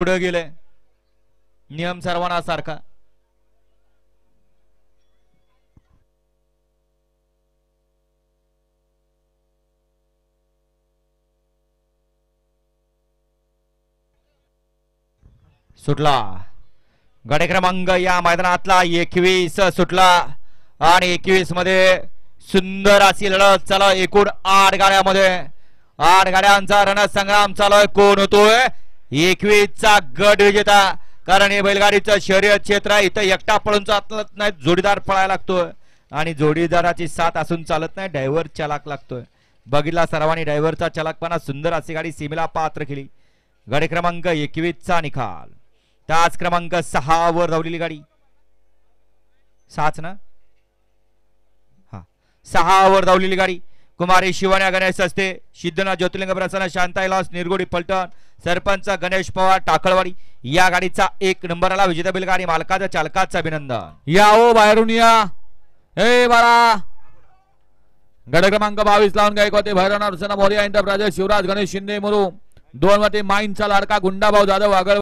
पुढे गेले. नियम सर्वांना सारखा. सुटला गड क्रमांक या मैदानातला 21 सुटला आणि 21 मध्ये सुंदर अशी लढत चालू. एकूण 8 गाड्यामध्ये 8 गाड्यांचा रणसंग्राम चालू आहे. कोण होतोय 21 चा गड विजेता? कारण हे बैलगाडीचं शर्यत क्षेत्र आहे. इथं एकटा पळून चालत नाही, जोडीदार पळायला लागतोय आणि जोडीदाराची साथ असून चालत नाही, ड्रायव्हर चालक लागतोय. बघितला सर्वांनी ड्रायव्हरचा चालकपणा. सुंदर अशी गाडी सीमेला पात्र केली. गाडी क्रमांक 21 चा निकाल. तास क्रमांक 6 वर धावलेली गाडी 6 ना, हा 6 वर धावलेली गाडी कुमारी शिवान्या गणेश असते, सिद्धनाथ ज्योतिर्लिंग प्रसन्न, शांताईलास निरगुडी पलटण, सरपंच गणेश पवार टाकळवाडी. या गाडीचा 1 नंबरला विजेता बैलगाडी मालकाचं चालकाचं अभिनंदन. या ओ बाहेरून या. हे बाळा गड क्रमांक 22 लावून गायक होते भैरवनाथ मोर्या एंटरप्राइजेस शिवराज गणेश शिंदे मुरुम. 2 मध्ये माईनचा लाडका गुंडाभाऊ जाधव आगळ